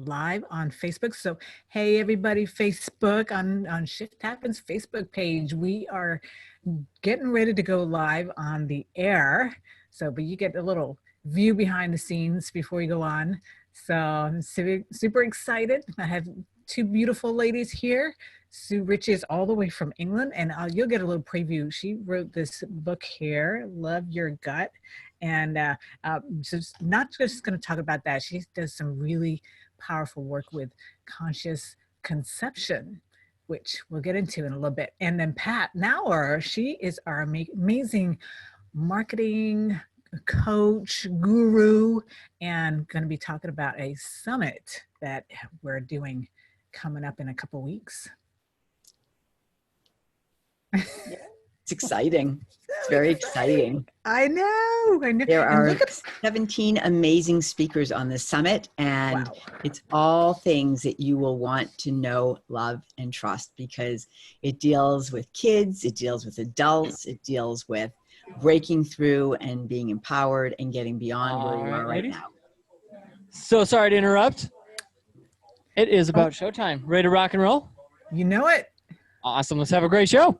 live on Facebook. So, hey, everybody, Facebook on Shift Happens Facebook page. We are getting ready to go live on the air. So, but you get a little view behind the scenes before you go on. So I'm super excited. I have two beautiful ladies here. Sue Ritchie is all the way from England, and you'll get a little preview. She wrote this book here, Love Your Gut. And so not just going to talk about that. She does some really powerful work with conscious conception, which we'll get into in a little bit. And then Pat Nauer, she is our amazing marketing coach, guru, and going to be talking about a summit that we're doing coming up in a couple weeks. It's exciting. It's very exciting. I know. There are 17 amazing speakers on this summit, and it's all things that you will want to know, love, and trust, because it deals with kids, it deals with adults, it deals with breaking through and being empowered and getting beyond where you are right now. So sorry to interrupt. It is about showtime. Ready to rock and roll? You know it. Awesome. Let's have a great show.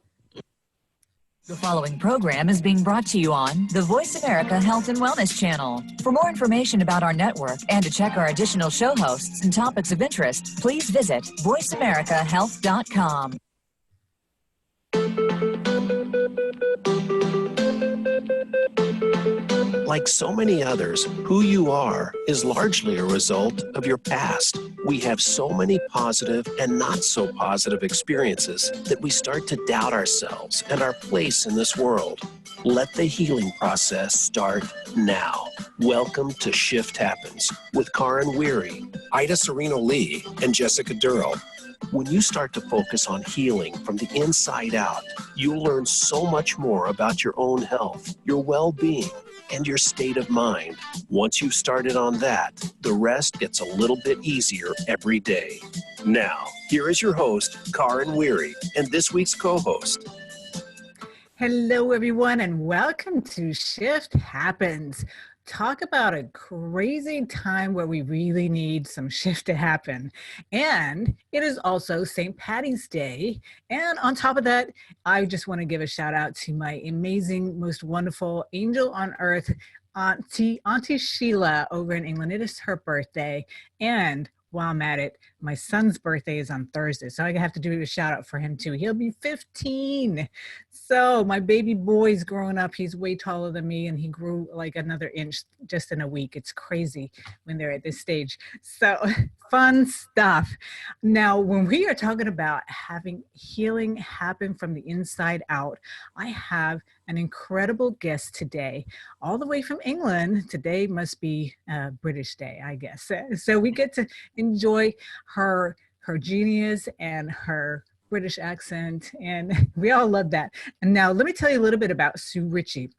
The following program is being brought to you on the Voice America Health and Wellness Channel. For more information about our network and to check our additional show hosts and topics of interest, please visit voiceamericahealth.com. Like so many others, who you are is largely a result of your past. We have so many positive and not so positive experiences that we start to doubt ourselves and our place in this world. Let the healing process start now. Welcome to Shift Happens with Karen Weary, Ida Sereno-Lee, and Jessica Durrell. When you start to focus on healing from the inside out, you'll learn so much more about your own health, your well-being, and your state of mind. Once you've started on that, the rest gets a little bit easier every day. Now, here is your host, Karen Weary, and this week's co-host. Hello, everyone, and welcome to Shift Happens. Talk about a crazy time where we really need some shift to happen. And it is also St. Patty's Day. And on top of that, I just want to give a shout out to my amazing, most wonderful angel on earth, Auntie Sheila over in England. It is her birthday. And while I'm at it, my son's birthday is on Thursday, so I have to do a shout out for him too. He'll be 15. So my baby boy's growing up. He's way taller than me, and he grew like another inch just in a week. It's crazy when they're at this stage. So fun stuff. Now, when we are talking about having healing happen from the inside out, I have an incredible guest today, all the way from England. Today must be British Day, I guess. So we get to enjoy her genius and her British accent, and we all love that. And now let me tell you a little bit about Sue Ritchie.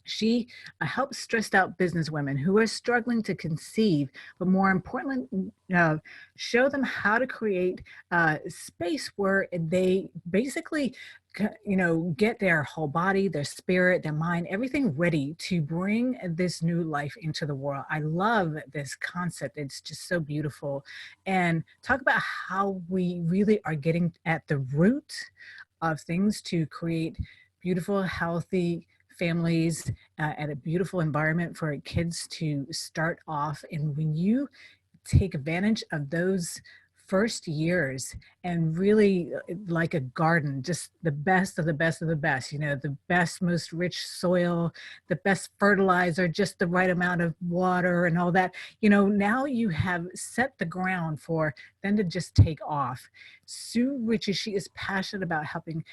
She helps stressed out businesswomen who are struggling to conceive, but more importantly, show them how to create a space where they basically, get their whole body, their spirit, their mind, everything ready to bring this new life into the world. I love this concept. It's just so beautiful. And talk about how we really are getting at the root of things to create beautiful, healthy families and a beautiful environment for kids to start off. And when you take advantage of those first years and really, like a garden, just the best of the best of the best, the best, most rich soil, the best fertilizer, just the right amount of water and all that, now you have set the ground for them to just take off. Sue Ritchie, she is passionate about helping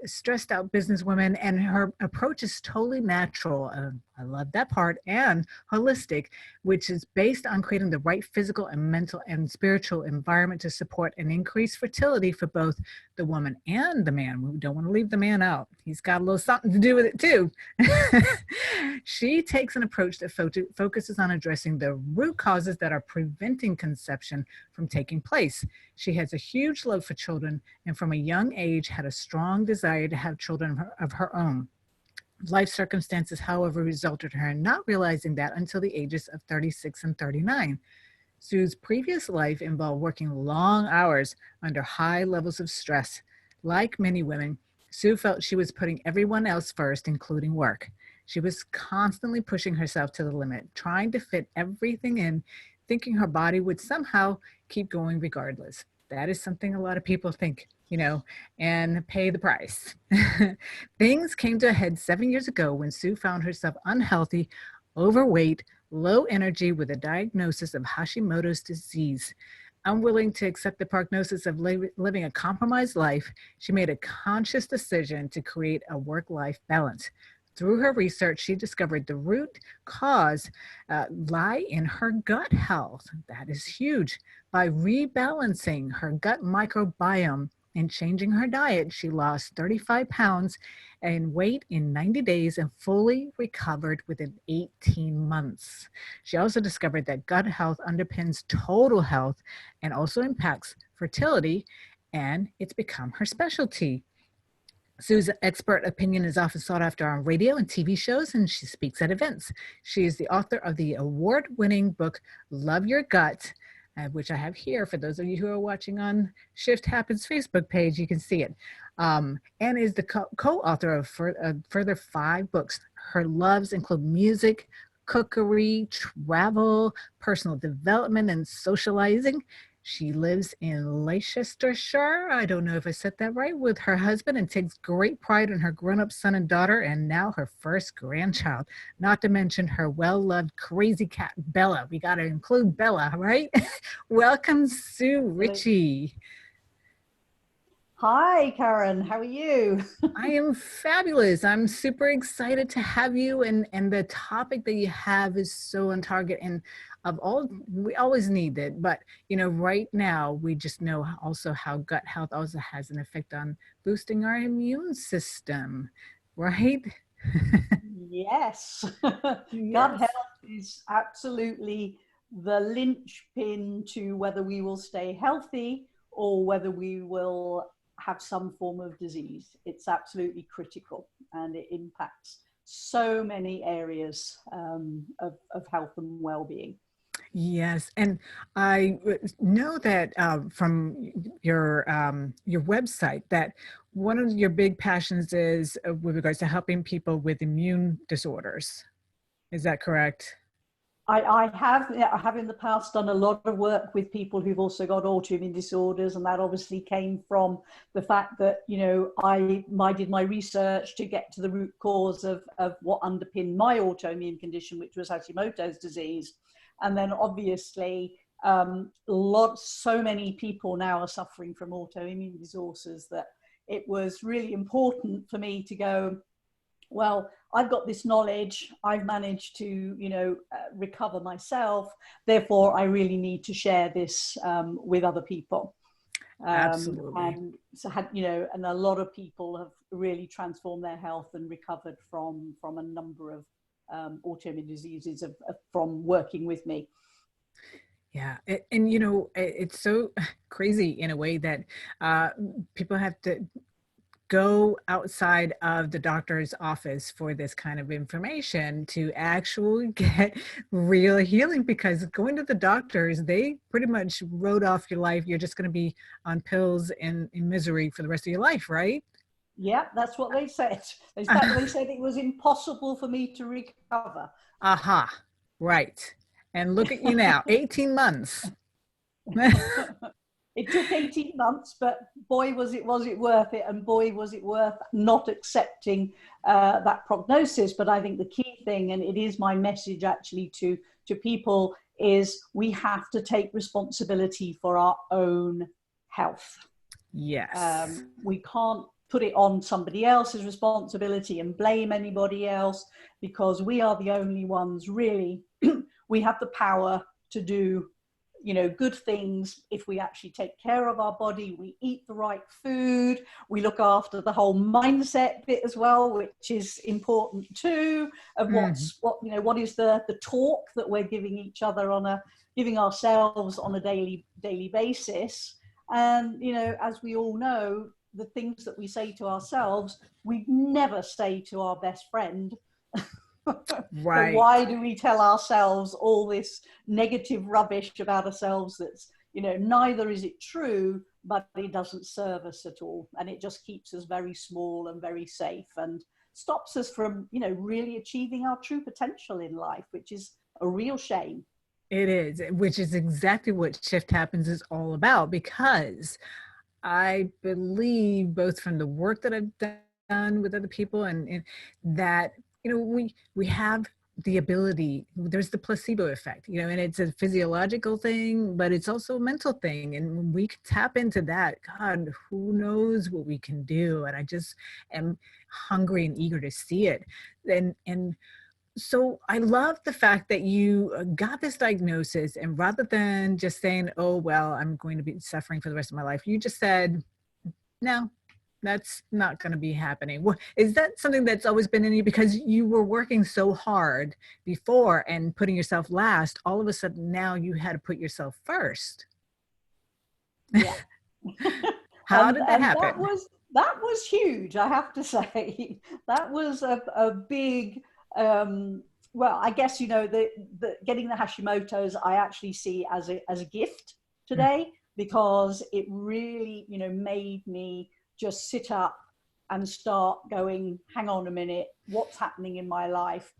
stressed out businesswomen, and her approach is totally natural. I love that part, and holistic, which is based on creating the right physical and mental and spiritual environment to support and increase fertility for both the woman and the man. We don't want to leave the man out. He's got a little something to do with it too. She takes an approach that focuses on addressing the root causes that are preventing conception from taking place. She has a huge love for children, and from a young age had a strong desire to have children of her own. Life circumstances, however, resulted in her not realizing that until the ages of 36 and 39. Sue's previous life involved working long hours under high levels of stress. Like many women, Sue felt she was putting everyone else first, including work. She was constantly pushing herself to the limit, trying to fit everything in, thinking her body would somehow keep going regardless. That is something a lot of people think, and pay the price. Things came to a head 7 years ago when Sue found herself unhealthy, overweight, low energy with a diagnosis of Hashimoto's disease. Unwilling to accept the prognosis of living a compromised life, she made a conscious decision to create a work-life balance. Through her research, she discovered the root cause lie in her gut health. That is huge. By rebalancing her gut microbiome and changing her diet, she lost 35 pounds in weight in 90 days and fully recovered within 18 months. She also discovered that gut health underpins total health and also impacts fertility, and it's become her specialty. Sue's expert opinion is often sought after on radio and TV shows, and she speaks at events. She is the author of the award-winning book, Love Your Gut, which I have here. For those of you who are watching on Shift Happens Facebook page, you can see it, and is the co-author of further 5 books. Her loves include music, cookery, travel, personal development, and socializing. She lives in Leicestershire, I don't know if I said that right, with her husband, and takes great pride in her grown-up son and daughter, and now her first grandchild, not to mention her well-loved crazy cat, Bella. We got to include Bella, right? Welcome, Sue Ritchie. Hi, Karen. How are you? I am fabulous. I'm super excited to have you, and the topic that you have is so on target, and of all, we always need it, but right now we just know also how gut health also has an effect on boosting our immune system, right? Yes. Yes. Gut health is absolutely the linchpin to whether we will stay healthy or whether we will have some form of disease. It's absolutely critical, and it impacts so many areas of health and well-being. Yes, and I know that from your website that one of your big passions is with regards to helping people with immune disorders. Is that correct? I have in the past done a lot of work with people who've also got autoimmune disorders, and that obviously came from the fact that I did my research to get to the root cause of what underpinned my autoimmune condition, which was Hashimoto's disease. And then obviously so many people now are suffering from autoimmune disorders that it was really important for me to go, well, I've got this knowledge, I've managed to, recover myself, therefore I really need to share this with other people. Absolutely. And so and a lot of people have really transformed their health and recovered from a number of autoimmune diseases from working with me. Yeah, and it's so crazy in a way that people have to go outside of the doctor's office for this kind of information to actually get real healing, because going to the doctors, they pretty much wrote off your life. You're just going to be on pills and in misery for the rest of your life, right? Yeah, that's what they said. They said it was impossible for me to recover. Aha, right. And look at you now, 18 months. It took 18 months, but boy, was it worth it, and boy, was it worth not accepting that prognosis. But I think the key thing, and it is my message actually to people, is we have to take responsibility for our own health. Yes. We can't put it on somebody else's responsibility and blame anybody else, because we are the only ones really. We have the power to do good things if we actually take care of our body, we eat the right food, we look after the whole mindset bit as well, which is important too, of what is the talk that we're giving each other giving ourselves on a daily basis. And as we all know, the things that we say to ourselves, we never say to our best friend. Right. So why do we tell ourselves all this negative rubbish about ourselves that's, you know, neither is it true, but it doesn't serve us at all. And it just keeps us very small and very safe and stops us from, you know, really achieving our true potential in life, which is a real shame. It is, which is exactly what Shift Happens is all about, because I believe, both from the work that I've done with other people, and that, you know, we have the ability. There's the placebo effect, you know, and it's a physiological thing, but it's also a mental thing. And when we can tap into that, God, who knows what we can do? And I just am hungry and eager to see it. And so I love the fact that you got this diagnosis, and rather than just saying, oh, well, I'm going to be suffering for the rest of my life, you just said, no, that's not going to be happening. Well, is that something that's always been in you? Because you were working so hard before and putting yourself last, all of a sudden now you had to put yourself first. Yeah. How did that happen? That was huge, I have to say. That was a big, well, I guess, you know, the getting the Hashimoto's I actually see as a gift today, because it really, you know, made me just sit up and start going, hang on a minute, what's happening in my life?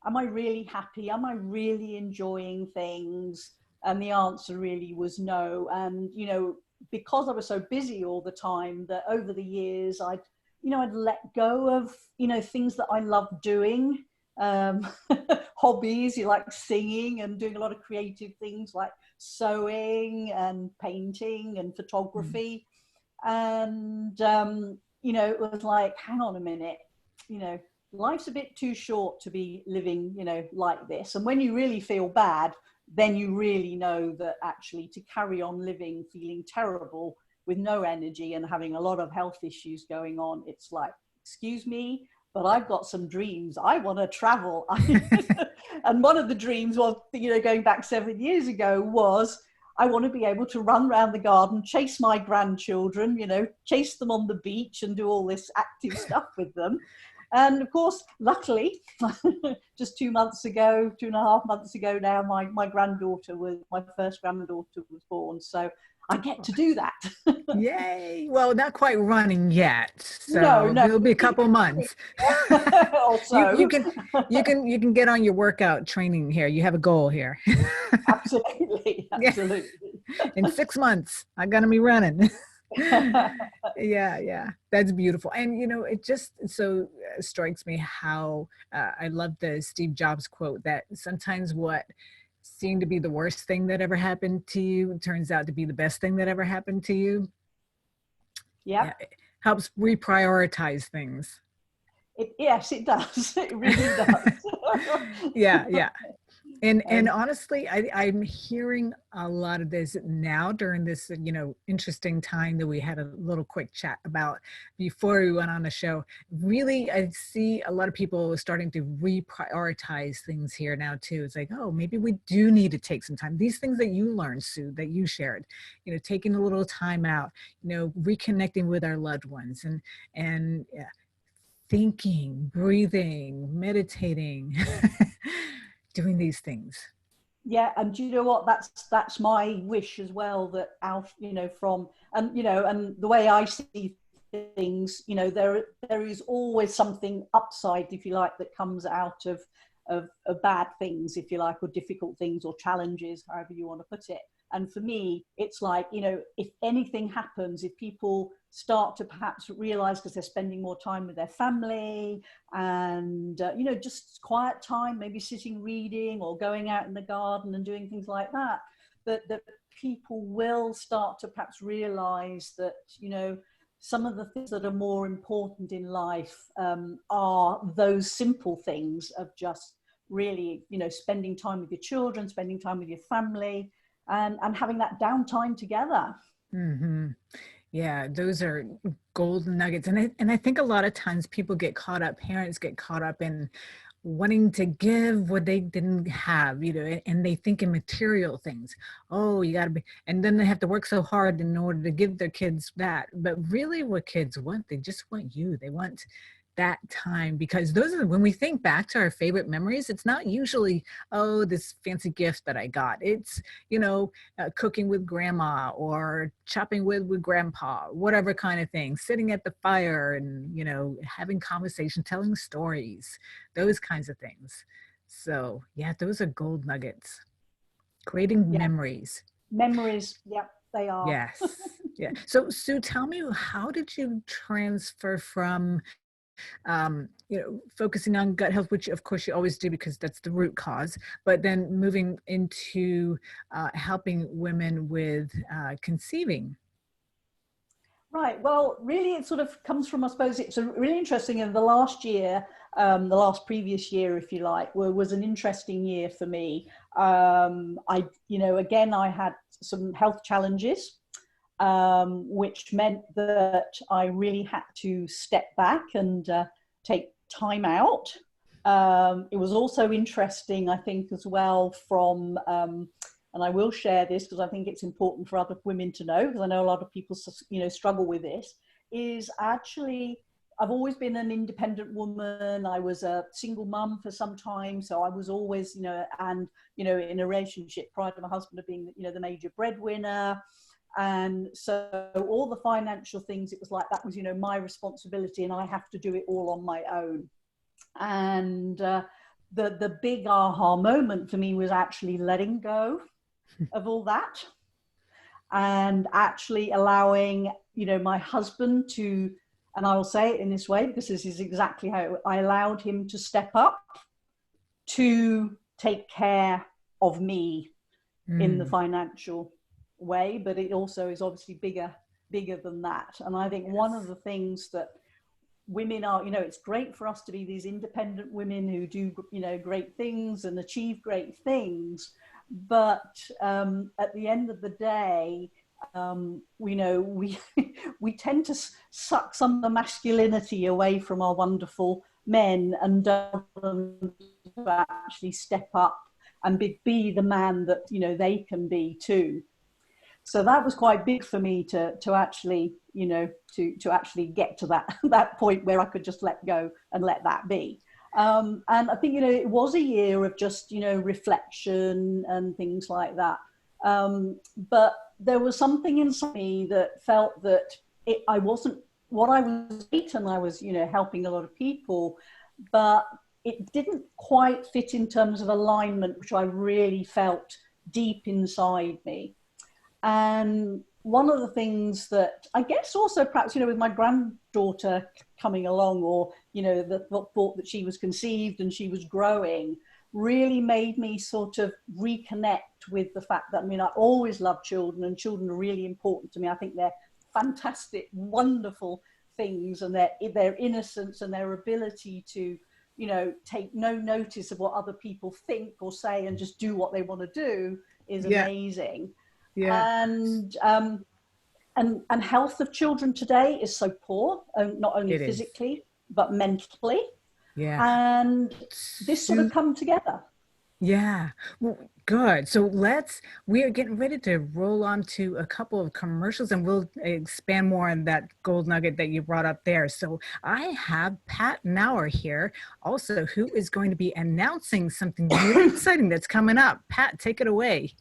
Am I really happy? Am I really enjoying things? And the answer really was no. And, you know, because I was so busy all the time, that over the years I'd let go of, you know, things that I loved doing, hobbies, you like singing and doing a lot of creative things like sewing and painting and photography. And, you know, it was like, hang on a minute, you know, life's a bit too short to be living, you know, like this. And when you really feel bad, then you really know that actually to carry on living feeling terrible with no energy and having a lot of health issues going on, it's like, excuse me, but I've got some dreams. I want to travel. And one of the dreams was, you know, going back 7 years ago, was I want to be able to run around the garden, chase my grandchildren, you know, chase them on the beach and do all this active stuff with them. And of course, luckily, just 2 months ago, 2.5 months ago now, my first granddaughter was born. So I get to do that. Yay. Well, not quite running yet. So no. it'll be a couple months. Also. you can get on your workout training here. You have a goal here. Absolutely. In 6 months, I'm going to be running. Yeah, that's beautiful. And you know, it just so strikes me how I love the Steve Jobs quote that sometimes what seemed to be the worst thing that ever happened to you turns out to be the best thing that ever happened to you. Yeah, it helps reprioritize things. Yes, it does. It really does. Yeah. And honestly, I'm hearing a lot of this now during this, you know, interesting time that we had a little quick chat about before we went on the show. Really, I see a lot of people starting to reprioritize things here now too. It's like, oh, maybe we do need to take some time. These things that you learned, Sue, that you shared, you know, taking a little time out, you know, reconnecting with our loved ones and thinking, breathing, meditating. Doing these things. Yeah, and you know what? That's my wish as well. That Alf, you know, and the way I see things, you know, there is always something upside, if you like, that comes out of bad things, if you like, or difficult things or challenges, however you want to put it. And for me, it's like, you know, if anything happens, if people start to perhaps realize, because they're spending more time with their family and, you know, just quiet time, maybe sitting reading or going out in the garden and doing things like that, that people will start to perhaps realize that, you know, some of the things that are more important in life are those simple things of just really, you know, spending time with your children, spending time with your family, and having that downtime together. Mm-hmm. Yeah, those are golden nuggets. And I think a lot of times people get caught up, parents get caught up in wanting to give what they didn't have, you know, and they think in material things. Oh, you got to be, and then they have to work so hard in order to give their kids that. But really what kids want, they just want you. They want that time, because those are when we think back to our favorite memories, it's not usually, oh, this fancy gift that I got. It's, cooking with grandma or chopping with grandpa, whatever kind of thing, sitting at the fire and, having conversation, telling stories, those kinds of things. So yeah, those are gold nuggets, creating Yeah. memories. Memories, yeah, they are. Yes. Yeah. So Sue, tell me, how did you transfer from focusing on gut health, which of course you always do because that's the root cause, but then moving into helping women with conceiving? Right. Well, really, it sort of comes from, I suppose, it's really interesting. In the last year, the last previous year, if you like, was an interesting year for me. Again, I had some health challenges, which meant that I really had to step back and take time out. It was also interesting, I think, as well from, and I will share this because I think it's important for other women to know, because I know a lot of people, struggle with this, is actually, I've always been an independent woman. I was a single mum for some time. So I was always, in a relationship prior to my husband being, the major breadwinner. And so all the financial things, it was like, that was, my responsibility, and I have to do it all on my own. And the big aha moment for me was actually letting go of all that, and actually allowing, my husband to, and I will say it in this way because this is exactly how I allowed him to step up to take care of me in the financial way, but it also is obviously bigger than that. And I think one of the things that women are, it's great for us to be these independent women who do, great things and achieve great things. But at the end of the day, we tend to suck some of the masculinity away from our wonderful men and don't actually step up and be the man that, they can be too. So that was quite big for me to actually, to actually get to that point where I could just let go and let that be. And I think, it was a year of just, reflection and things like that. But there was something inside me that felt that I wasn't what I was and I was, helping a lot of people, but it didn't quite fit in terms of alignment, which I really felt deep inside me. And one of the things that I guess also perhaps, with my granddaughter coming along, or, the thought that she was conceived and she was growing, really made me sort of reconnect with the fact that, I always loved children, and children are really important to me. I think they're fantastic, wonderful things, and their innocence and their ability to, take no notice of what other people think or say and just do what they want to do is amazing. Yeah. And health of children today is so poor, not only physically, but mentally. Yeah. And this sort of come together. Yeah. Well, good. So we are getting ready to roll on to a couple of commercials, and we'll expand more on that gold nugget that you brought up there. So I have Pat Nauer here also, who is going to be announcing something really exciting that's coming up. Pat, take it away.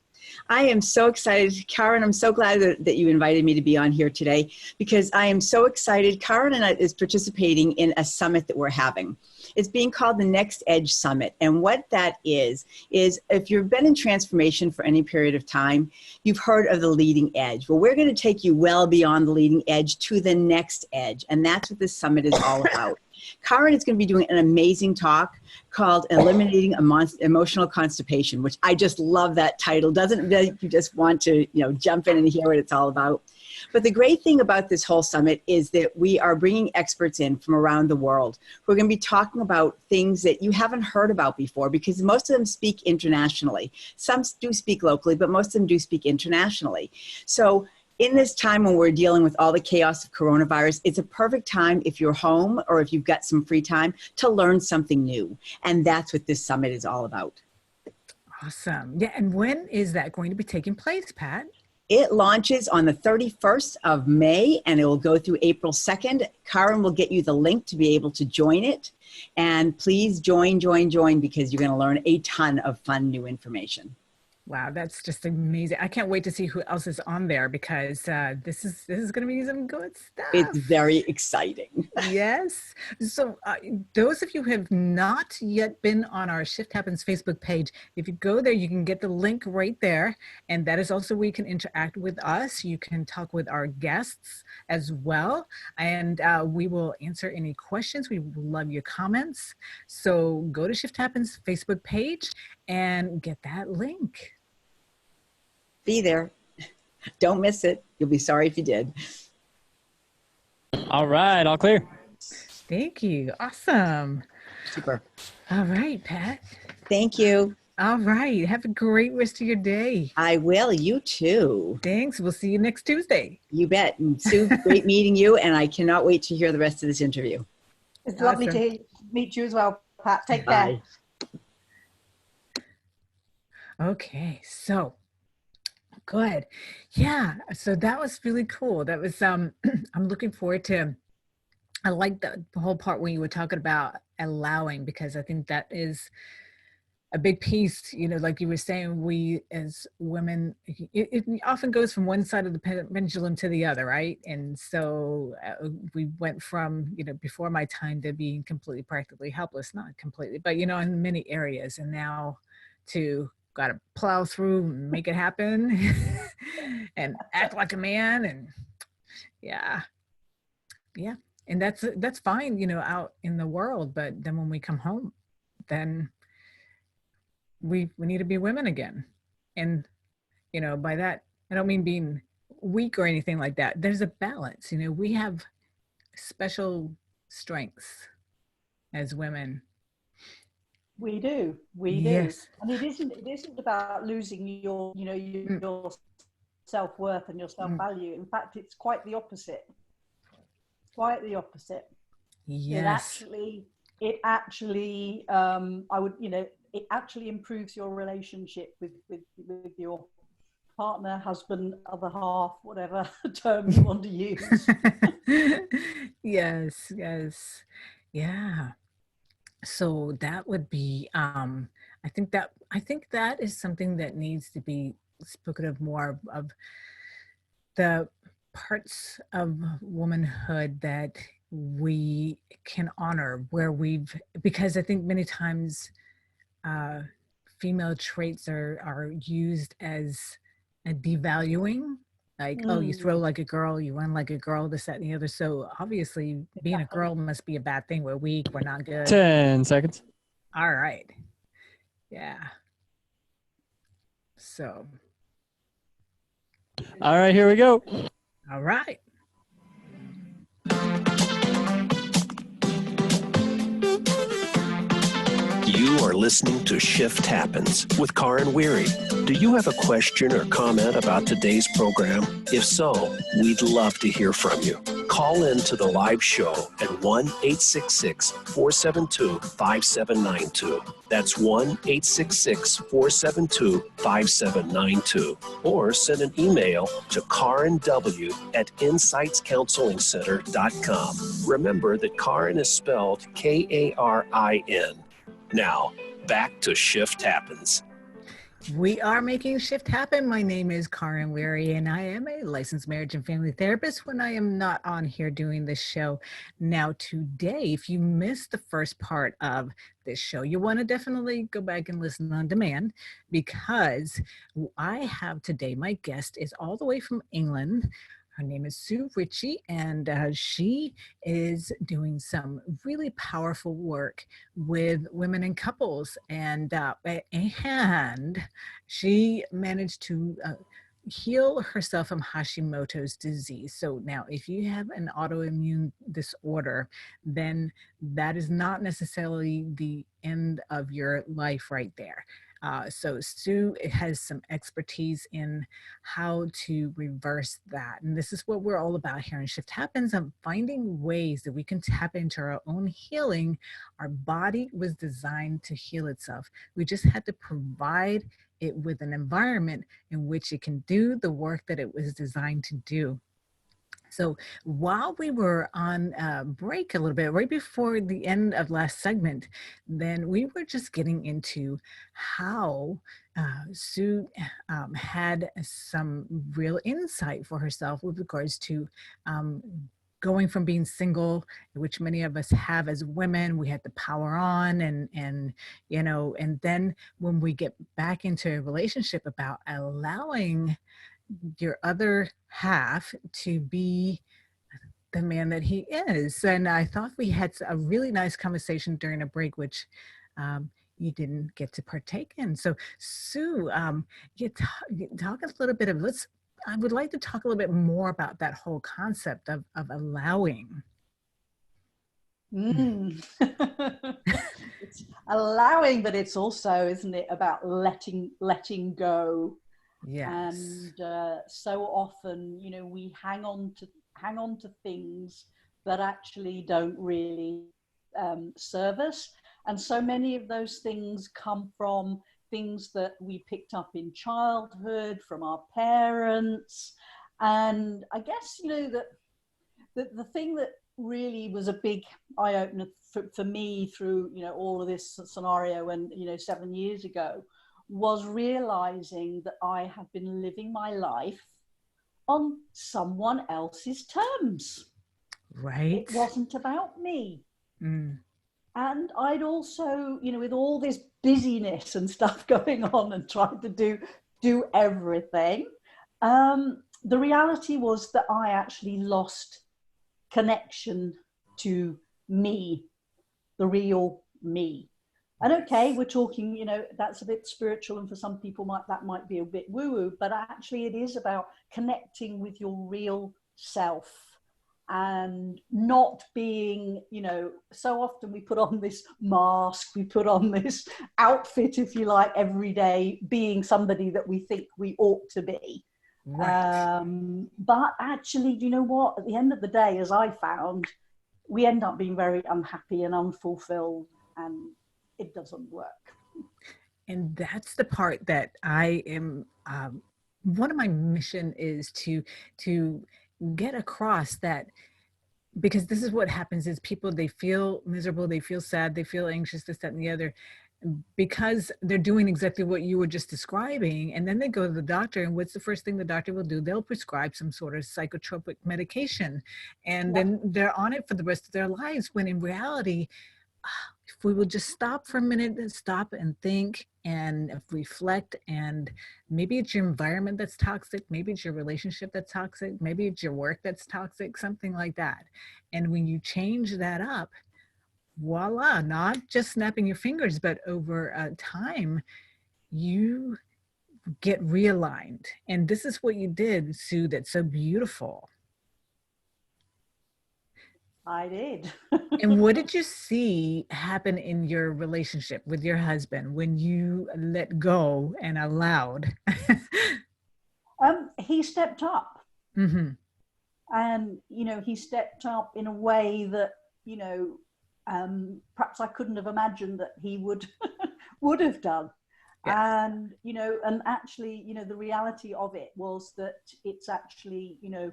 I am so excited. Karen, I'm so glad that you invited me to be on here today, because I am so excited. Karen and I is participating in a summit that we're having. It's being called the Next Edge Summit. And what that is if you've been in transformation for any period of time, you've heard of the leading edge. Well, we're going to take you well beyond the leading edge to the next edge. And that's what this summit is all about. Karen is going to be doing an amazing talk called Eliminating Emotional Constipation, which I just love that title. Doesn't make you just want to, jump in and hear what it's all about? But the great thing about this whole summit is that we are bringing experts in from around the world who are going to be talking about things that you haven't heard about before, because most of them speak internationally. Some do speak locally, but most of them do speak internationally. So in this time when we're dealing with all the chaos of coronavirus, it's a perfect time, if you're home or if you've got some free time, to learn something new. And that's what this summit is all about. Awesome. Yeah. And when is that going to be taking place, Pat? It launches on the 31st of May and it will go through April 2nd. Karen will get you the link to be able to join it. And please join because you're going to learn a ton of fun new information. Wow, that's just amazing. I can't wait to see who else is on there because this is going to be some good stuff. It's very exciting. Yes. So those of you who have not yet been on our Shift Happens Facebook page, if you go there, you can get the link right there. And that is also where you can interact with us. You can talk with our guests as well. And we will answer any questions. We love your comments. So go to Shift Happens Facebook page and get that link. Be there. Don't miss it. You'll be sorry if you did. All right, all clear. Thank you. Awesome. Super. All right, Pat. Thank you. All right. Have a great rest of your day. I will. You too. Thanks. We'll see you next Tuesday. You bet. And Sue, great meeting you. And I cannot wait to hear the rest of this interview. It's lovely to meet you as well, Pat. Take care. Bye. Okay. So good. Yeah. So that was really cool. That was, I'm looking forward to, I like the whole part when you were talking about allowing, because I think that is a big piece, you know, like you were saying, we as women, it often goes from one side of the pendulum to the other, right? And so we went from, you know, before my time to being completely practically helpless, not completely, but, you know, in many areas, and now to got to plow through and make it happen and act like a man. And yeah. And that's fine, you know, out in the world. But then when we come home, then we need to be women again. And, you know, by that, I don't mean being weak or anything like that. There's a balance, you know, we have special strengths as women. We do. Yes. And it isn't about losing your, you know, your self-worth and your self-value. In fact, it's quite the opposite. Quite the opposite. Yes. It actually, I would, you know, it actually improves your relationship with your partner, husband, other half, whatever term you want to use. Yes. Yeah. So that would be, I think that is something that needs to be spoken of more, of the parts of womanhood that we can honor, where because I think many times female traits are used as a devaluing, like, oh, you throw like a girl, you run like a girl, this, that, and the other. So obviously being a girl must be a bad thing. We're weak, we're not good. 10 seconds. All right. Yeah. So. All right, here we go. All right. You are listening to Shift Happens with Karen Weary. Do you have a question or comment about today's program? If so, we'd love to hear from you. Call in to the live show at 1-866-472-5792. That's 1-866-472-5792. Or send an email to karenw@insightscounselingcenter.com. Remember that Karen is spelled Karin. Now, back to Shift Happens. We are making Shift happen. My name is Karen Weary, and I am a licensed marriage and family therapist when I am not on here doing this show. Now, today, if you missed the first part of this show, you want to definitely go back and listen on demand, because I have today, my guest is all the way from England. Her name is Sue Ritchie, and she is doing some really powerful work with women and couples. And she managed to heal herself from Hashimoto's disease. So now, if you have an autoimmune disorder, then that is not necessarily the end of your life right there. So Sue has some expertise in how to reverse that. And this is what we're all about here in Shift Happens, of finding ways that we can tap into our own healing. Our body was designed to heal itself. We just had to provide it with an environment in which it can do the work that it was designed to do. So while we were on break a little bit, right before the end of last segment, then we were just getting into how Sue had some real insight for herself with regards to going from being single, which many of us have as women. We had the power on, and you know, and then when we get back into a relationship, about allowing your other half to be the man that he is. And I thought we had a really nice conversation during a break, which you didn't get to partake in. So Sue, you talk a little bit of, I would like to talk a little bit more about that whole concept of allowing. It's allowing, but it's also, isn't it, about letting go. Yes. And so often, you know, we hang on to things that actually don't really serve us. And so many of those things come from things that we picked up in childhood, from our parents. And I guess, you know, that the thing that really was a big eye-opener for me through, you know, all of this scenario, and, you know, 7 years ago, was realizing that I had been living my life on someone else's terms. Right. It wasn't about me. Mm. And I'd also, you know, with all this busyness and stuff going on and trying to do everything, the reality was that I actually lost connection to me, the real me. And okay, we're talking, you know, that's a bit spiritual, and for some people that might be a bit woo-woo, but actually it is about connecting with your real self and not being, you know, so often we put on this mask, we put on this outfit, if you like, every day, being somebody that we think we ought to be. Right. But actually, you know what, at the end of the day, as I found, we end up being very unhappy and unfulfilled, and it doesn't work. And that's the part that I am, one of my mission is to get across that, because this is what happens is people, they feel miserable, they feel sad, they feel anxious, this, that, and the other, because they're doing exactly what you were just describing. And then they go to the doctor, and what's the first thing the doctor will do? They'll prescribe some sort of psychotropic medication, and then they're on it for the rest of their lives, when in reality, if we will just stop for a minute and stop and think and reflect, and maybe it's your environment that's toxic, maybe it's your relationship that's toxic, maybe it's your work that's toxic, something like that. And when you change that up, voila, not just snapping your fingers, but over time, you get realigned. And this is what you did, Sue, that's so beautiful. I did. And what did you see happen in your relationship with your husband when you let go and allowed? He stepped up. Mm-hmm. And, you know, he stepped up in a way that, you know, perhaps I couldn't have imagined that he would have done. Yeah. And, you know, and actually, you know, the reality of it was that it's actually, you know,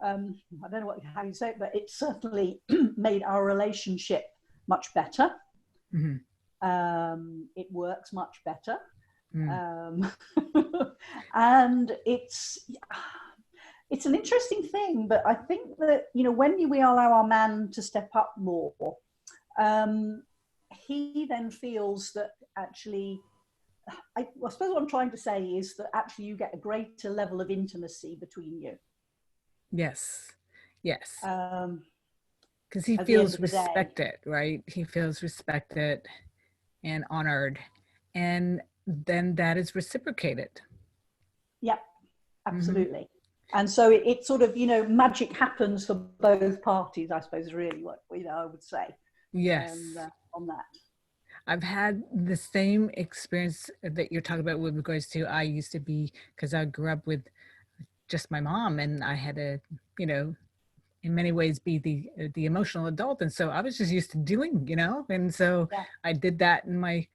I don't know how you say it, but it certainly made our relationship much better. Mm-hmm. It works much better. Mm. And it's an interesting thing, but I think that, you know, when we allow our man to step up more, he then feels that actually, I suppose what I'm trying to say is that actually you get a greater level of intimacy between you. Yes. Yes. Because he At feels respected, right? He feels respected and honored. And then that is reciprocated. Yep, absolutely. Mm-hmm. And so it sort of, you know, magic happens for both parties, I suppose, really what, you know, I would say. Yes. On that. I've had the same experience that you're talking about with regards to I used to be, because I grew up with just my mom and I had to, you know, in many ways be the emotional adult. And so I was just used to doing, you know, and so Yeah. I did that in my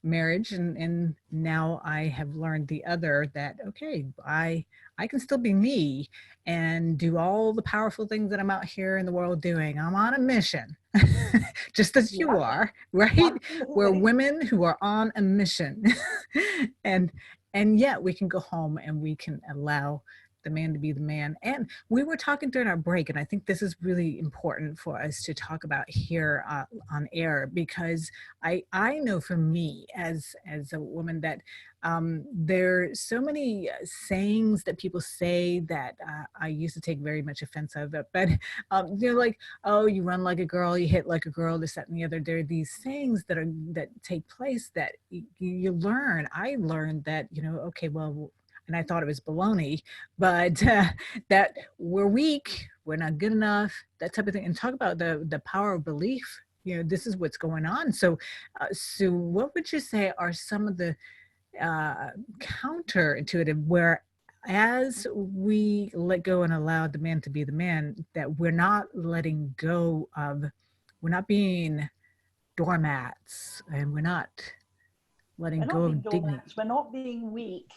marriage, and now I have learned the other, that okay, I can still be me and do all the powerful things that I'm out here in the world doing. I'm on a mission. Just as you Yeah. are, right? We're Absolutely. women who are on a mission. and and yet we can go home and we can allow the man to be the man. And we were talking during our break, and I think this is really important for us to talk about here on air, because I know for me as a woman that there are so many sayings that people say that I used to take very much offense of. But they're like, oh, you run like a girl, you hit like a girl, this, that, and the other. There are these sayings that take place that you learn. I learned that, you know, okay, well, and I thought it was baloney, but that we're weak, we're not good enough, that type of thing. And talk about the power of belief. You know, this is what's going on. So, Sue, what would you say are some of the counterintuitive, where as we let go and allow the man to be the man, that we're not letting go of, we're not being doormats, and we're not letting We're go not being of dignity. doormats, we're not being weak,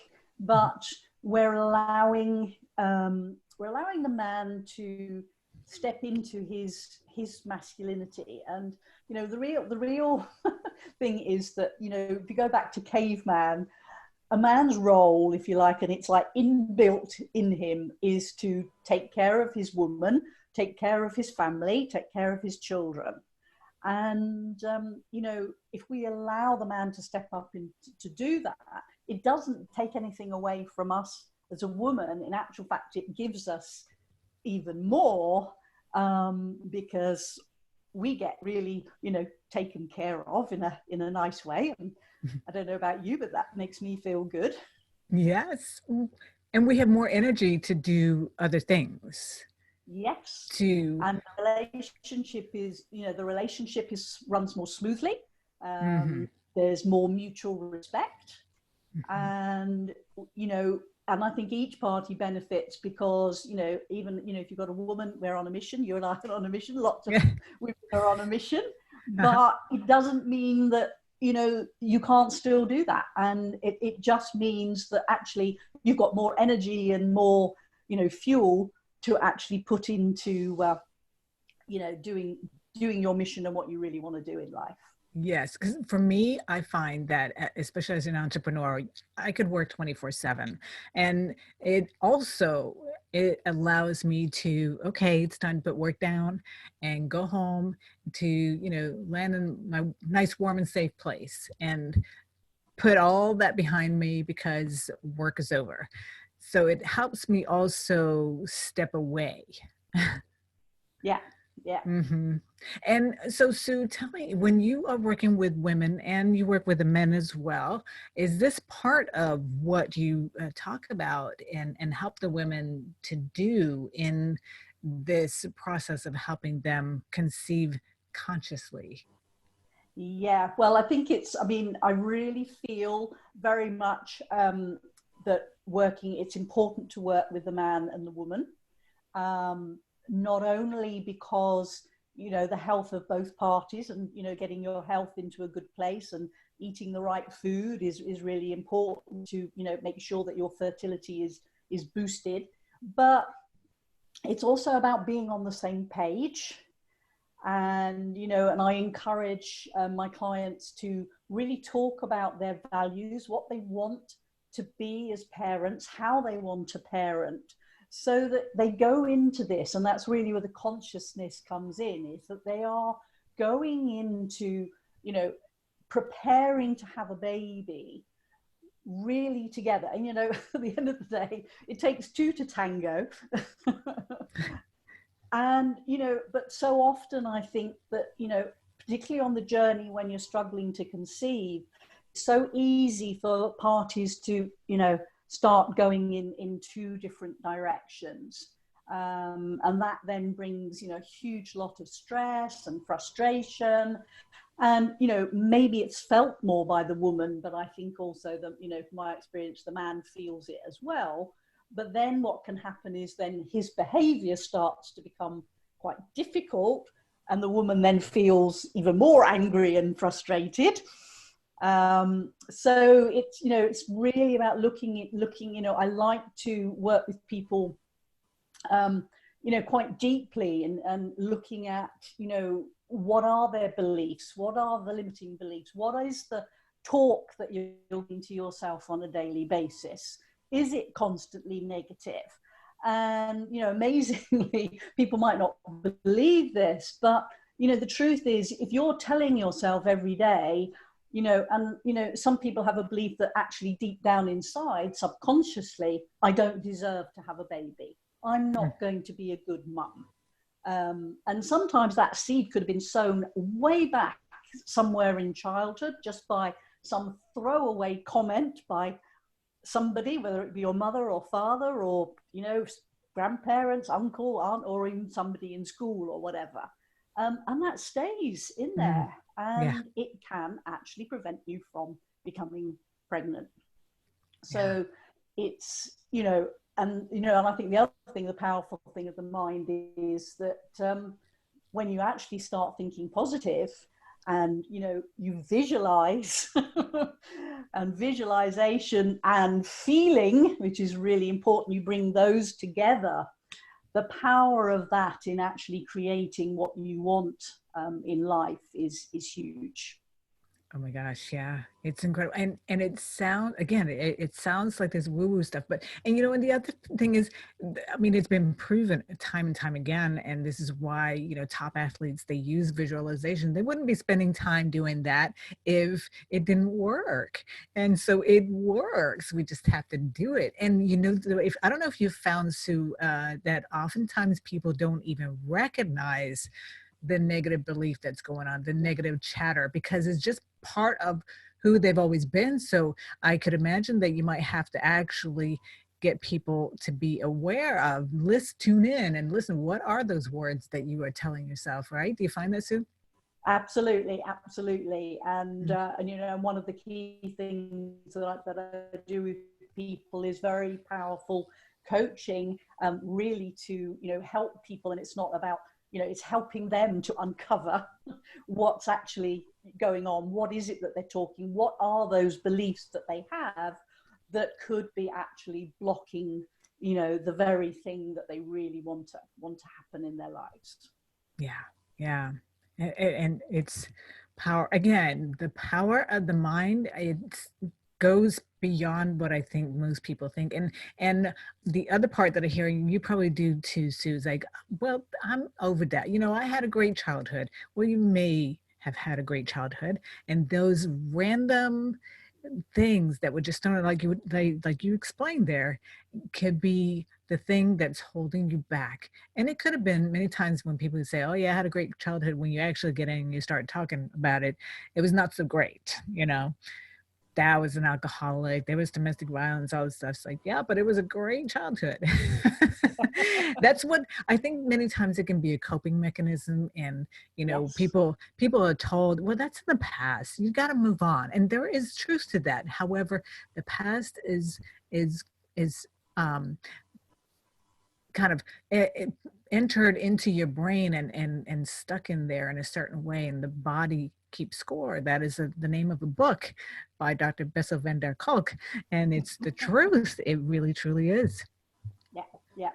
but we're allowing the man to step into his masculinity. And you know, the real thing is that, you know, if you go back to caveman, a man's role, if you like, and it's like inbuilt in him, is to take care of his woman, take care of his family, take care of his children. And you know, if we allow the man to step up and to do that, it doesn't take anything away from us as a woman. In actual fact, it gives us even more, because we get really, you know, taken care of in a nice way. And I don't know about you, but that makes me feel good. Yes. And we have more energy to do other things. Yes. To And the relationship is, you know, the relationship is runs more smoothly. mhm, There's more mutual respect. mhm. And, you know, and I think each party benefits, because, you know, even, you know, if you've got a woman, we're on a mission, you and I are on a mission, lots of Yeah. women are on a mission, Uh-huh. but it doesn't mean that, you know, you can't still do that. And it just means that actually you've got more energy and more, you know, fuel to actually put into, you know, doing your mission and what you really want to do in life. Yes, because for me, I find that especially as an entrepreneur, I could work 24/7, and it allows me to, okay, it's time to put work down and go home to, you know, land in my nice, warm, and safe place and put all that behind me because work is over. So it helps me also step away. Yeah, yeah. Hmm. And so, Sue, tell me, when you are working with women and you work with the men as well, is this part of what you talk about and help the women to do in this process of helping them conceive consciously? Yeah, well, I think I mean, I really feel very much that it's important to work with the man and the woman, not only because, you know, the health of both parties, and, you know, getting your health into a good place and eating the right food is really important to, you know, make sure that your fertility is boosted. But it's also about being on the same page. And, you know, and I encourage my clients to really talk about their values, what they want to be as parents, how they want to parent, so that they go into this. And that's really where the consciousness comes in, is that they are going into, you know, preparing to have a baby really together. And, you know, at the end of the day, it takes two to tango. And, you know, but so often I think that, you know, particularly on the journey when you're struggling to conceive, it's so easy for parties to, you know, start going in two different directions. And that then brings, a huge lot of stress and frustration. And, maybe it's felt more by the woman, but I think also that, from my experience, the man feels it as well. But then what can happen is then his behavior starts to become quite difficult, and the woman then feels even more angry and frustrated. So it's really about looking, I like to work with people, quite deeply, and looking at, what are their beliefs? What are the limiting beliefs? What is the talk that you're talking to yourself on a daily basis? Is it constantly negative? And, amazingly, people might not believe this, but, the truth is, if you're telling yourself every day, some people have a belief that actually deep down inside, subconsciously, I don't deserve to have a baby. I'm not going to be a good mum. And sometimes that seed could have been sown way back somewhere in childhood, just by some throwaway comment by somebody, whether it be your mother or father or, grandparents, uncle, aunt, or even somebody in school or whatever. And that stays in there, and it can actually prevent you from becoming pregnant. So it's, and I think the other thing, the powerful thing of the mind is that when you actually start thinking positive, and you visualize, and visualization and feeling, which is really important, you bring those together, the power of that in actually creating what you want in life is huge. Oh my gosh, yeah, it's incredible. And it sounds, again, it sounds like this woo-woo stuff, but, and and the other thing is, I mean, it's been proven time and time again, and this is why, top athletes, they use visualization. They wouldn't be spending time doing that if it didn't work. And so it works. We just have to do it. And, if I don't know if you've found, Sue, that oftentimes people don't even recognize the negative belief that's going on, the negative chatter, because it's just part of who they've always been. So I could imagine that you might have to actually get people to be aware of, tune in and listen. What are those words that you are telling yourself, right? Do you find that, Sue? Absolutely, absolutely. And one of the key things that I do with people is very powerful coaching, really to, help people. And it's not about, it's helping them to uncover what's actually going on. What is it that they're talking? What are those beliefs that they have that could be actually blocking, the very thing that they really want to happen in their lives? Yeah. And it's power, again, the power of the mind. It goes beyond what I think most people think. And the other part that I hear, you probably do too, Sue, is like, well, I'm over that. I had a great childhood. Well, you may have had a great childhood, and those random things that would just don't, like you explained there, could be the thing that's holding you back. And it could have been many times when people say, oh yeah, I had a great childhood. When you actually get in and you start talking about it, it was not so great. Dad was an alcoholic, there was domestic violence, all this stuff. It's like, yeah, but it was a great childhood. That's what I think. Many times it can be a coping mechanism. And Yes. people are told, well, that's in the past, you got to move on. And there is truth to that. However, the past is um kind of entered into your brain and stuck in there in a certain way, and the body keeps score. That is the name of a book by Dr. Bessel van der Kolk, and it's the truth. It really truly is. Yeah.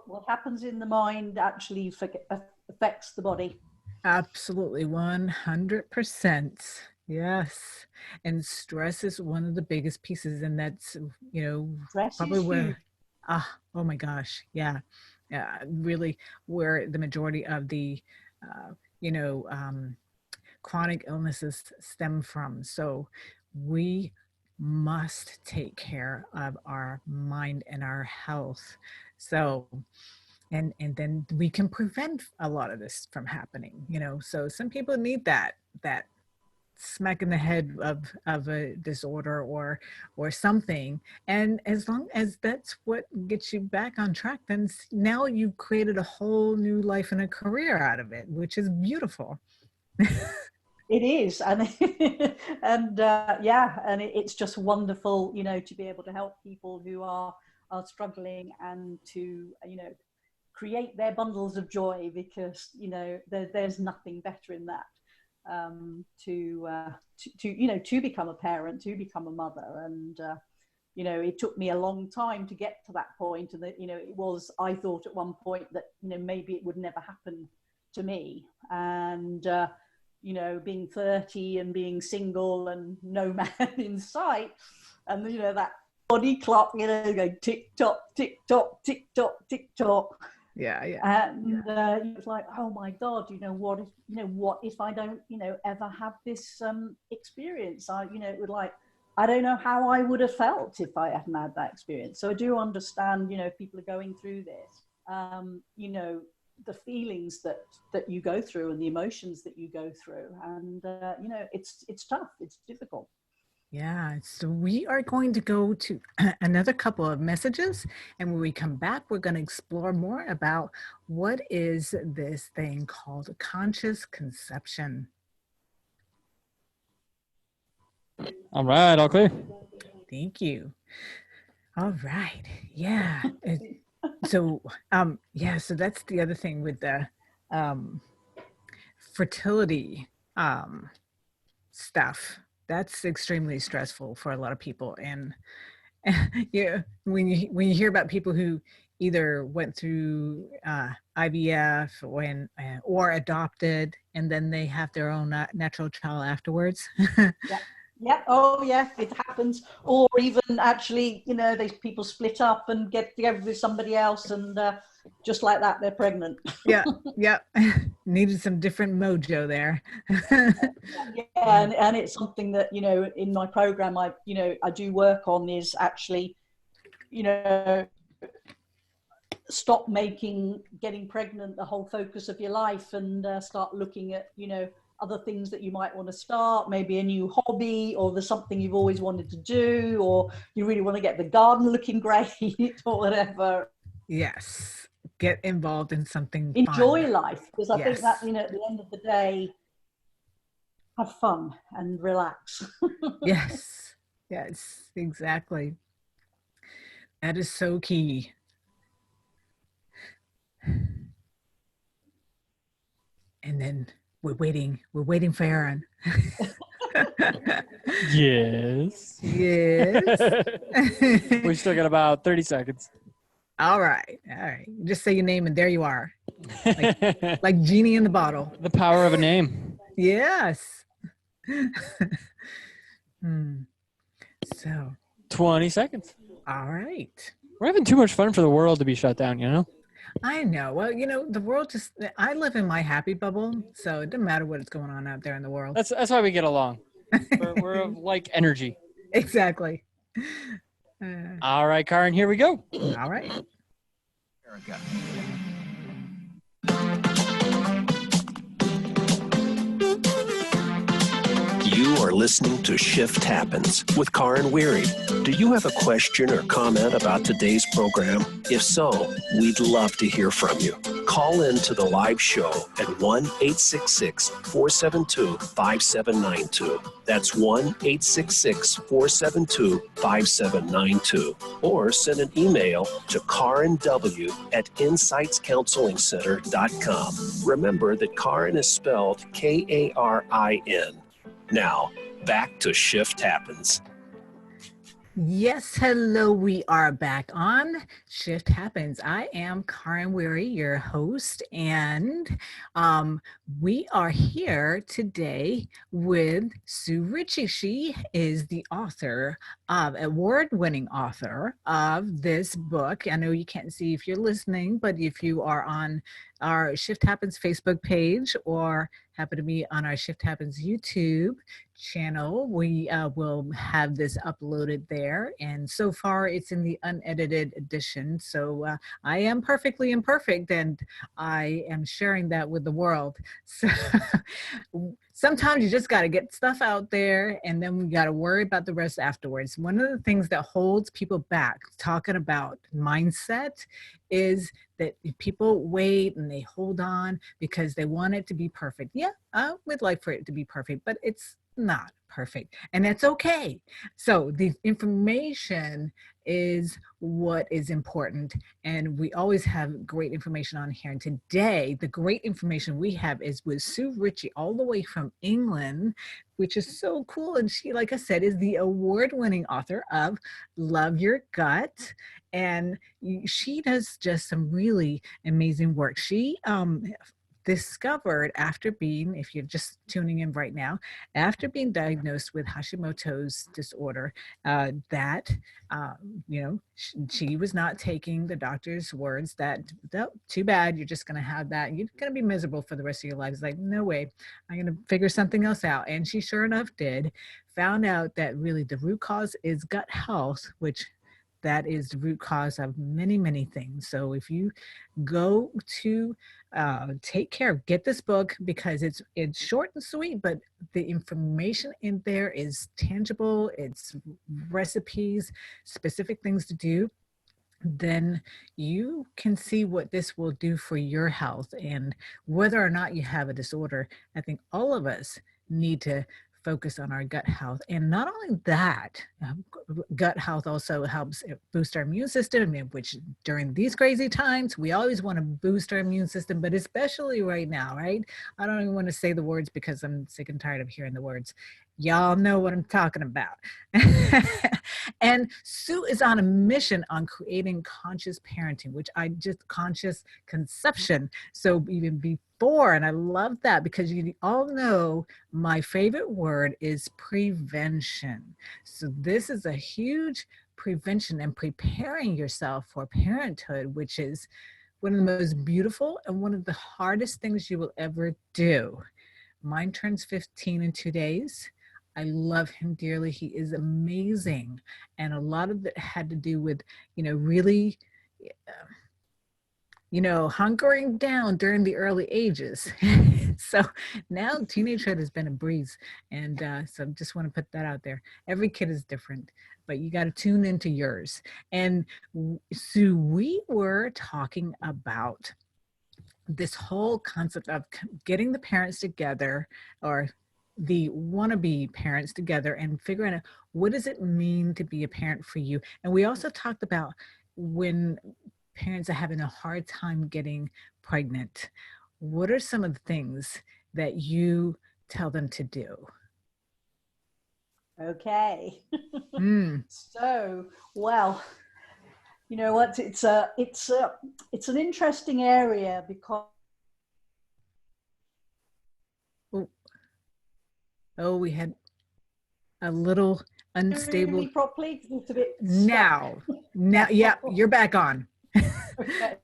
What happens in the mind actually affects the body. Absolutely, 100%. Yes. And stress is one of the biggest pieces, and that's Stress probably is where huge. oh my gosh, yeah, really, where the majority of the you know chronic illnesses stem from. So we must take care of our mind and our health. So and then we can prevent a lot of this from happening. So some people need that smack in the head of a disorder or something. And as long as that's what gets you back on track, then now you've created a whole new life and a career out of it, which is beautiful. It is, and and yeah, and it's just wonderful, you know, to be able to help people who are struggling and to, you know, create their bundles of joy, because, you know, there's nothing better in that, to you know, to become a parent, to become a mother. And you know, it took me a long time to get to that point, and that, you know, I thought at one point that, you know, maybe it would never happen to me. And you know, being 30 and being single and no man in sight, and, you know, that body clock, you know, going tick tock, tick tock, tick tock, tick tock. Yeah. And it's like, oh my God, you know, what if I don't, you know, ever have this experience? You know, it would, like, I don't know how I would have felt if I hadn't had that experience. So I do understand, you know, if people are going through this, you know, the feelings that you go through and the emotions that you go through. And, you know, it's tough, it's difficult. Yeah, so we are going to go to another couple of messages, and when we come back, we're going to explore more about what is this thing called conscious conception. All right, all clear. Thank you. All right. Yeah. So that's the other thing with the fertility stuff. That's extremely stressful for a lot of people. And yeah, when you hear about people who either went through IVF or adopted, and then they have their own natural child afterwards. Yeah. Oh, yeah. It happens. Or even actually, you know, these people split up and get together with somebody else, and just like that, they're pregnant. Yeah. Needed some different mojo there. Yeah, and it's something that, you know, in my program, I do work on, is actually, you know, stop making getting pregnant the whole focus of your life, and start looking at, you know, other things that you might want to start, maybe a new hobby, or there's something you've always wanted to do, or you really want to get the garden looking great or whatever. Yes. Get involved in something Enjoy fun. life, because I think that, you know, at the end of the day, have fun and relax. Yes, exactly. That is so key. And then we're waiting for Aaron. Yes. Yes. We still got about 30 seconds. All right. Just say your name and there you are. Like genie in the bottle. The power of a name. Yes. So 20 seconds. All right. We're having too much fun for the world to be shut down, you know? I know. Well, you know, the world I live in my happy bubble, so it doesn't matter what is going on out there in the world. That's why we get along. We're of like energy. Exactly. All right, Karen, here we go. All right. America. You are listening to Shift Happens with Karen Weary. Do you have a question or comment about today's program? If so, we'd love to hear from you. Call in to the live show at 1-866-472-5792. That's 1-866-472-5792. Or send an email to karenw@insightscounselingcenter.com. Remember that Karen is spelled Karin. Now, back to Shift Happens. Yes, hello. We are back on Shift Happens. I am Karen Weary, your host, and we are here today with Sue Ritchie. She is the award-winning author of this book. I know you can't see if you're listening, but if you are on our Shift Happens Facebook page or happen to be on our Shift Happens YouTube channel, we will have this uploaded there. And so far it's in the unedited edition. So I am perfectly imperfect, and I am sharing that with the world. sometimes you just got to get stuff out there, and then we got to worry about the rest afterwards. One of the things that holds people back talking about mindset is that people wait and they hold on because they want it to be perfect. Yeah, I would like for it to be perfect, but it's not perfect, and that's okay. So the information is what is important, and we always have great information on here. And today the great information we have is with Sue Ritchie, all the way from England, which is so cool. And she, like I said, is the award-winning author of Love Your Gut, and she does just some really amazing work. She discovered, after being, if you're just tuning in right now, after being diagnosed with Hashimoto's disorder, that she was not taking the doctor's words that, oh, too bad, you're just going to have that, you're going to be miserable for the rest of your life. It's like, no way, I'm going to figure something else out. And she sure enough did, found out that really the root cause is gut health, which that is the root cause of many, many things. So if you go to take care, get this book, because it's short and sweet, but the information in there is tangible. It's recipes, specific things to do. Then you can see what this will do for your health. And whether or not you have a disorder, I think all of us need to focus on our gut health. And not only that, gut health also helps boost our immune system, which during these crazy times, we always want to boost our immune system, but especially right now, right? I don't even want to say the words because I'm sick and tired of hearing the words. Y'all know what I'm talking about. And Sue is on a mission on creating conscious parenting, which conscious conception. So even before, and I love that, because you all know my favorite word is prevention. So this is a huge prevention and preparing yourself for parenthood, which is one of the most beautiful and one of the hardest things you will ever do. Mine turns 15 in 2 days. I love him dearly. He is amazing. And a lot of it had to do with, really, hunkering down during the early ages. So now teenagehood has been a breeze. And so just want to put that out there. Every kid is different, but you got to tune into yours. And Sue, we were talking about this whole concept of getting the parents together, or the wannabe parents together, and figuring out what does it mean to be a parent for you. And we also talked about when parents are having a hard time getting pregnant, what are some of the things that you tell them to do? Okay. So, well, you know what, it's an interesting area because we had a little unstable. me properly? It's a bit now, yeah, you're back on. Okay.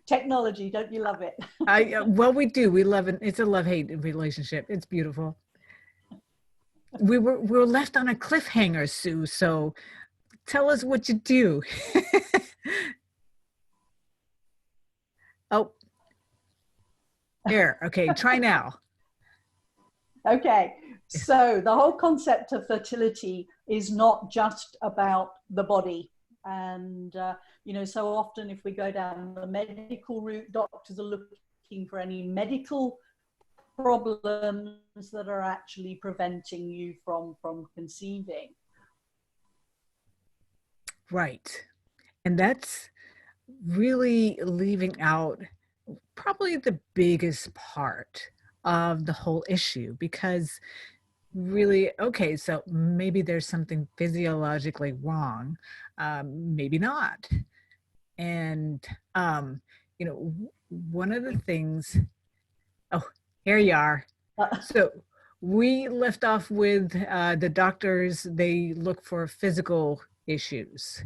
Technology, don't you love it? Well, we do. We love it. It's a love-hate relationship. It's beautiful. We were left on a cliffhanger, Sue. So tell us what you do. Oh, there. Okay, try now. Okay, so the whole concept of fertility is not just about the body. And, so often if we go down the medical route, doctors are looking for any medical problems that are actually preventing you from conceiving. Right. And that's really leaving out probably the biggest part of the whole issue, because really, okay, so maybe there's something physiologically wrong, maybe not. And one of the things, oh, here you are. So we left off with the doctors, they look for physical issues.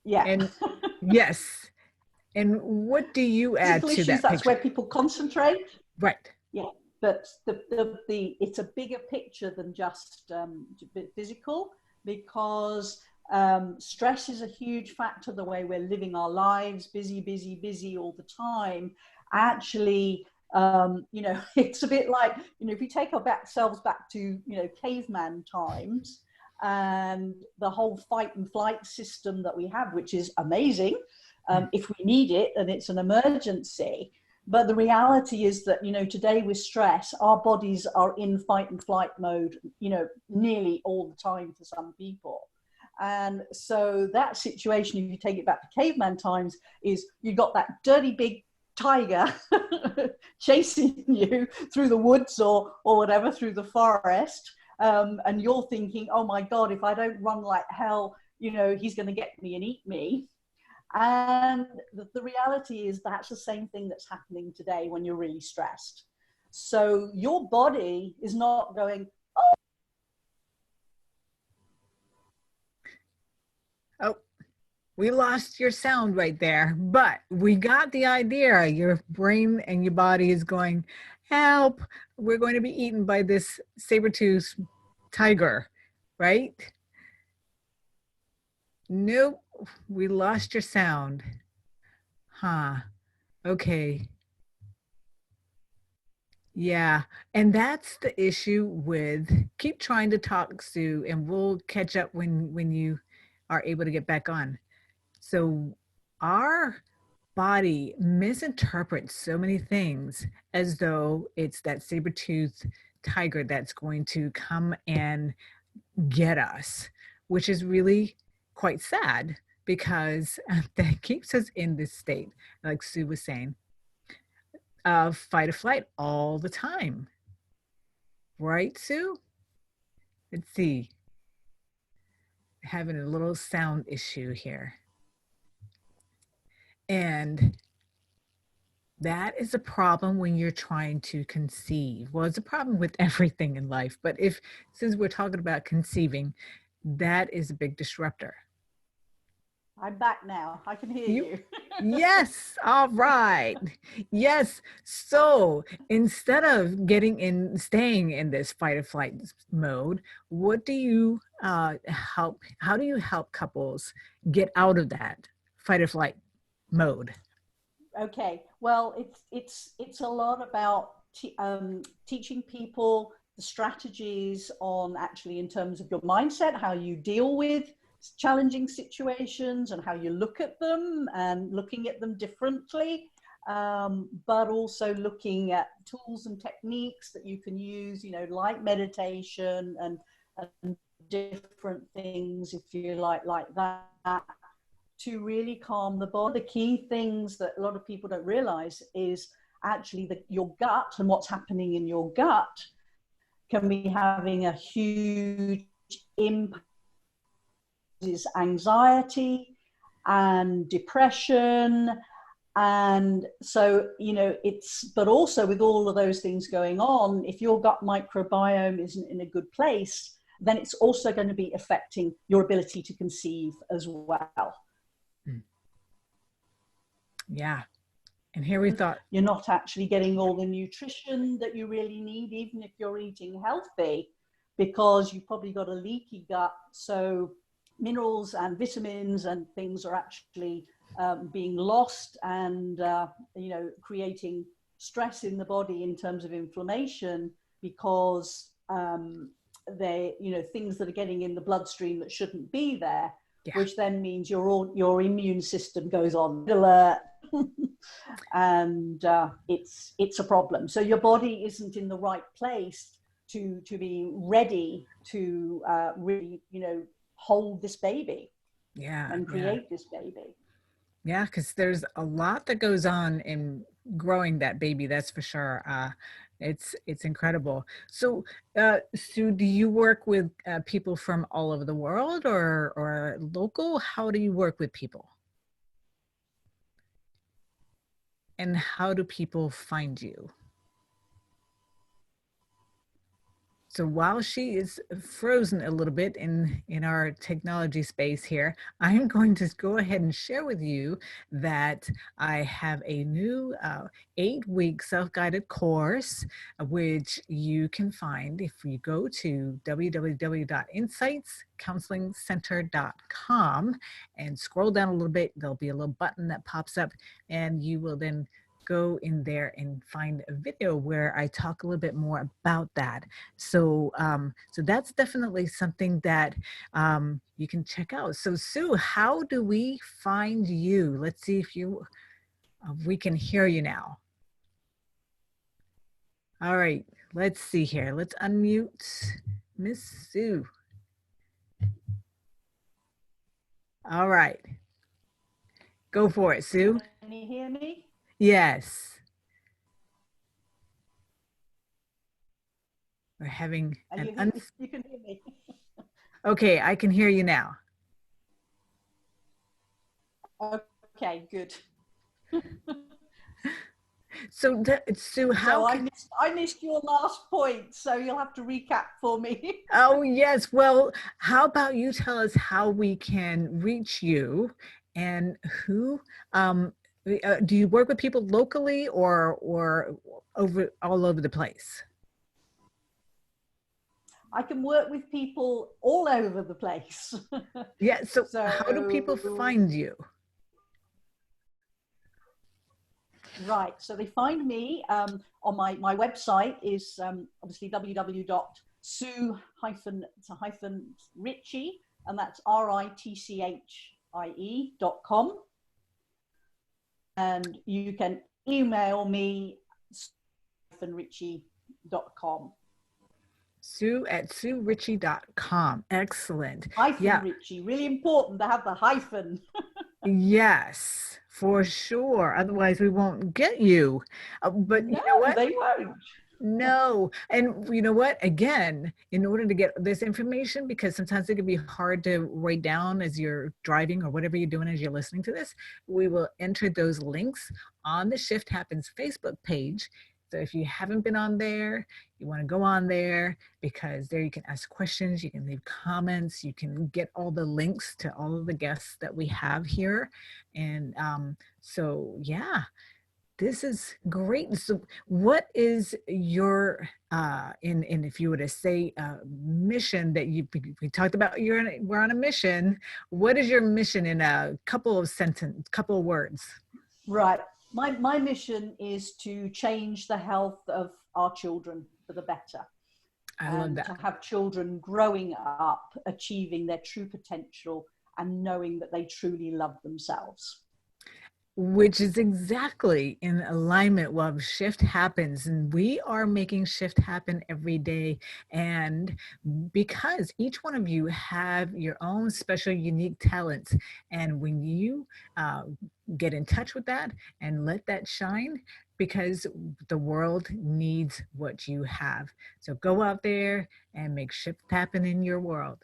Yeah. And yes. And what do you add physical to issues, that that's picture? where people concentrate. Right. Yeah, but it's a bigger picture than just physical, because stress is a huge factor. The way we're living our lives, busy all the time, actually You know, it's a bit like, you know, if we take ourselves back to, you know, caveman times and the whole fight and flight system that we have, which is amazing if we need it and it's an emergency. But the reality is that, you know, today with stress, our bodies are in fight and flight mode, you know, nearly all the time for some people. And so that situation, if you take it back to caveman times, is you got that dirty big tiger chasing you through the woods or whatever, through the forest. And you're thinking, oh my God, if I don't run like hell, you know, he's going to get me and eat me. And the reality is that's the same thing that's happening today when you're really stressed. So your body is not going, Oh, we lost your sound right there, but we got the idea. Your brain and your body is going, help, we're going to be eaten by this saber-toothed tiger, right? Nope, we lost your sound. Huh, okay. Yeah, and that's the issue with, keep trying to talk, Sue, and we'll catch up when you are able to get back on. So our body misinterprets so many things as though it's that saber-toothed tiger that's going to come and get us, which is really quite sad because that keeps us in this state, like Sue was saying, of fight or flight all the time. Right, Sue? Let's see. Having a little sound issue here. And that is a problem when you're trying to conceive. Well, it's a problem with everything in life, but since we're talking about conceiving, that is a big disruptor. I'm back now. I can hear you. Yes. All right. Yes. So instead of staying in this fight or flight mode, what do you how do you help couples get out of that fight or flight mode? Okay. Well, it's a lot about teaching people the strategies on actually in terms of your mindset, how you deal with challenging situations and how you look at them and looking at them differently, but also looking at tools and techniques that you can use, you know, like meditation and different things, if you like that, to really calm the body. The key things that a lot of people don't realize is actually your gut and what's happening in your gut can be having a huge impact. Is anxiety and depression. And so, you know, but also with all of those things going on, if your gut microbiome isn't in a good place, then it's also going to be affecting your ability to conceive as well. Yeah. And here we thought you're not actually getting all the nutrition that you really need, even if you're eating healthy, because you've probably got a leaky gut. So minerals and vitamins and things are actually being lost and, you know, creating stress in the body in terms of inflammation because they, you know, things that are getting in the bloodstream that shouldn't be there, which then means your immune system goes on alert and it's a problem. So your body isn't in the right place to be ready to really, you know, hold this baby and create this baby. Yeah, because there's a lot that goes on in growing that baby, that's for sure. It's incredible. So Sue, do you work with people from all over the world or local? How do you work with people? And how do people find you? So while she is frozen a little bit in our technology space here, I'm going to go ahead and share with you that I have a new 8-week self-guided course, which you can find if you go to www.insightscounselingcenter.com and scroll down a little bit. There'll be a little button that pops up and you will then go in there and find a video where I talk a little bit more about that. So, so that's definitely something that you can check out. So Sue, how do we find you? Let's see if we can hear you now. All right, let's see here. Let's unmute Miss Sue. All right. Go for it, Sue. Can you hear me? Yes. We're having You can hear me. Okay, I can hear you now. Okay, good. So, Sue, how? So I missed your last point, so you'll have to recap for me. Oh, yes. Well, how about you tell us how we can reach you and who? Do you work with people locally or all over the place? I can work with people all over the place. Yeah. So how do people find you? Right, so they find me on my website is obviously www.sue-Ritchie, and that's RITCHIE.com. And you can email me sue-Ritchie.com. Sue@SueRitchie.com. Excellent. Hyphen Ritchie, really important to have the hyphen. Yes, for sure. Otherwise, we won't get you. But No, you know what? they won't. No. And you know what? Again, in order to get this information, because sometimes it can be hard to write down as you're driving or whatever you're doing as you're listening to this, we will enter those links on the Shift Happens Facebook page. So if you haven't been on there, you want to go on there, because there you can ask questions, you can leave comments, you can get all the links to all of the guests that we have here. And so, yeah, this is great. So what is your, if you were to say mission that we talked about, we're on a mission. What is your mission in a couple of words? Right. My mission is to change the health of our children for the better. I love that. To have children growing up, achieving their true potential and knowing that they truly love themselves. Which is exactly in alignment with Shift Happens. And we are making Shift happen every day. And because each one of you have your own special, unique talents. And when you get in touch with that and let that shine, because the world needs what you have. So go out there and make Shift happen in your world.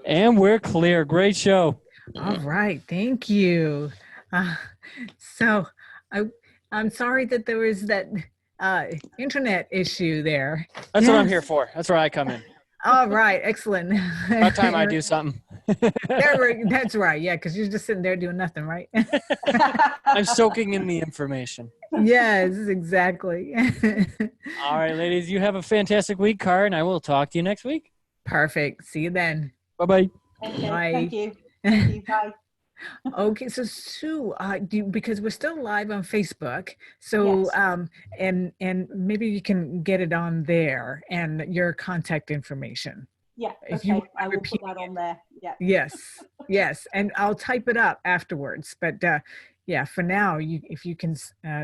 And we're clear. Great show. All right, thank you. So I'm sorry that there was that internet issue there. That's what I'm here for. That's where I come in. All right, excellent. About time I do something. That's right, yeah, because you're just sitting there doing nothing, right? I'm soaking in the information. Yes, exactly. All right, ladies, you have a fantastic week, Car, and I will talk to you next week. Perfect. See you then. Bye-bye. Okay, Bye. thank you. Thank you. Bye. Okay, so Sue, because we're still live on Facebook, so Yes. And maybe you can get it on there and your contact information. Yeah, If okay, you I will put that on there. Yeah. Yes, and I'll type it up afterwards. But yeah, for now, if you can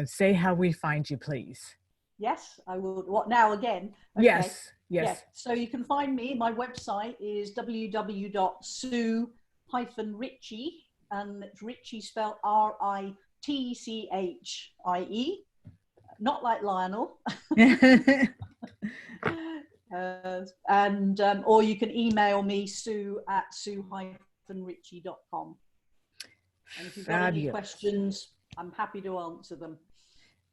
say how we find you, please. Yes, I will. What now again? Okay. Yes. Yeah. So you can find me. My website is www.sue-Ritchie, and it's Ritchie spelled RITCHIE, not like Lionel. Or you can email me, sue@sue-ritchie.com. And if you've got any questions, I'm happy to answer them.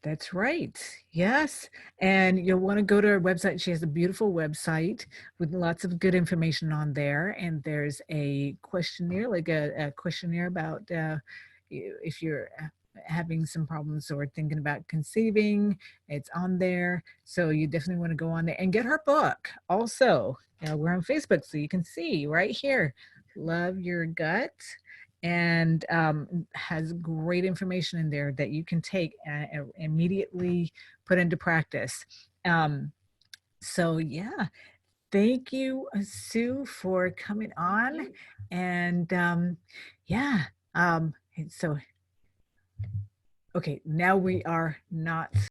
That's right. Yes. And you'll want to go to her website. She has a beautiful website with lots of good information on there. And there's a questionnaire, like a questionnaire about if you're having some problems or thinking about conceiving. It's on there. So you definitely want to go on there and get her book. Also, we're on Facebook, so you can see right here, Love Your Gut. and has great information in there that you can take and immediately put into practice. So yeah, thank you, Sue, for coming on. And yeah, so, okay, now we are not